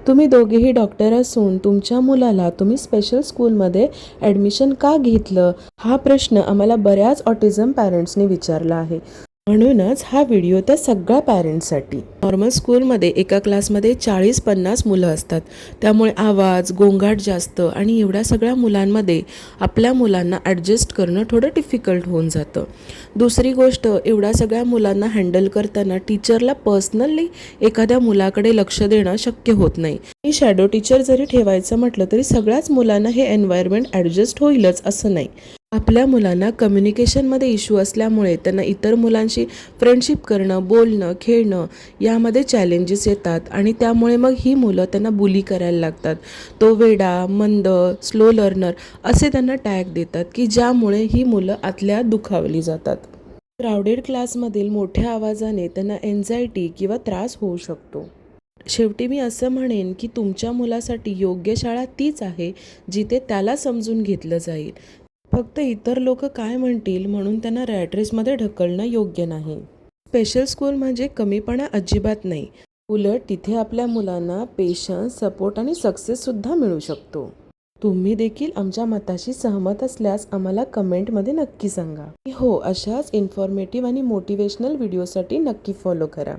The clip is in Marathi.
तुम्ही दोघेही डॉक्टर असून तुमच्या मुलाला तुम्ही स्पेशल स्कूलमध्ये ॲडमिशन का घेतलं हा प्रश्न आम्हाला बऱ्याच ऑटिझम पॅरेंट्सनी विचारला आहे. म्हणूनच हा व्हिडिओ त्या सगळ्या पॅरेंट्ससाठी. नॉर्मल स्कूलमध्ये एका क्लासमध्ये 40-50 मुलं असतात, त्यामुळे आवाज गोंगाट जास्त आणि एवढ्या सगळ्या मुलांमध्ये आपल्या मुलांना ॲडजस्ट करणं थोडं डिफिकल्ट होऊन जातं. दुसरी गोष्ट, एवढ्या सगळ्या मुलांना हँडल करताना टीचरला पर्सनली एखाद्या मुलाकडे लक्ष देणं शक्य होत नाही. ही शॅडो टीचर जरी ठेवायचं म्हटलं तरी सगळ्याच मुलांना हे एन्व्हायरमेंट ॲडजस्ट होईलच असं नाही. आपल्या मुलांना कम्युनिकेशनमध्ये इश्यू असल्यामुळे त्यांना इतर मुलांशी फ्रेंडशिप करणं, बोलणं, खेळणं यामध्ये चॅलेंजेस येतात आणि त्यामुळे मग ही मुलं त्यांना बुली करायला लागतात. तो वेडा, मंद, स्लो लर्नर असे त्यांना टॅग देतात की ज्यामुळे ही मुलं आतल्या दुखावली जातात. क्राऊडेड क्लासमधील मोठ्या आवाजाने त्यांना एन्झायटी किंवा त्रास होऊ शकतो. शेवटी मी असं म्हणेन की तुमच्या मुलासाठी योग्य शाळा तीच आहे जिथे त्याला समजून घेतलं जाईल. फक्त इतर लोक काय म्हणतील म्हणून त्यांना रॅट रेसमध्ये ढकलणं योग्य नाही. स्पेशल स्कूल म्हणजे कमीपणा अजिबात नाही. उलट तिथे आपल्या मुलांना पेशन्स, सपोर्ट आणि सक्सेससुद्धा मिळू शकतो. तुम्ही देखील आमच्या मताशी सहमत असल्यास आम्हाला कमेंटमध्ये नक्की सांगा. हो, अशाच इन्फॉर्मेटिव्ह आणि मोटिवेशनल व्हिडिओसाठी नक्की फॉलो करा.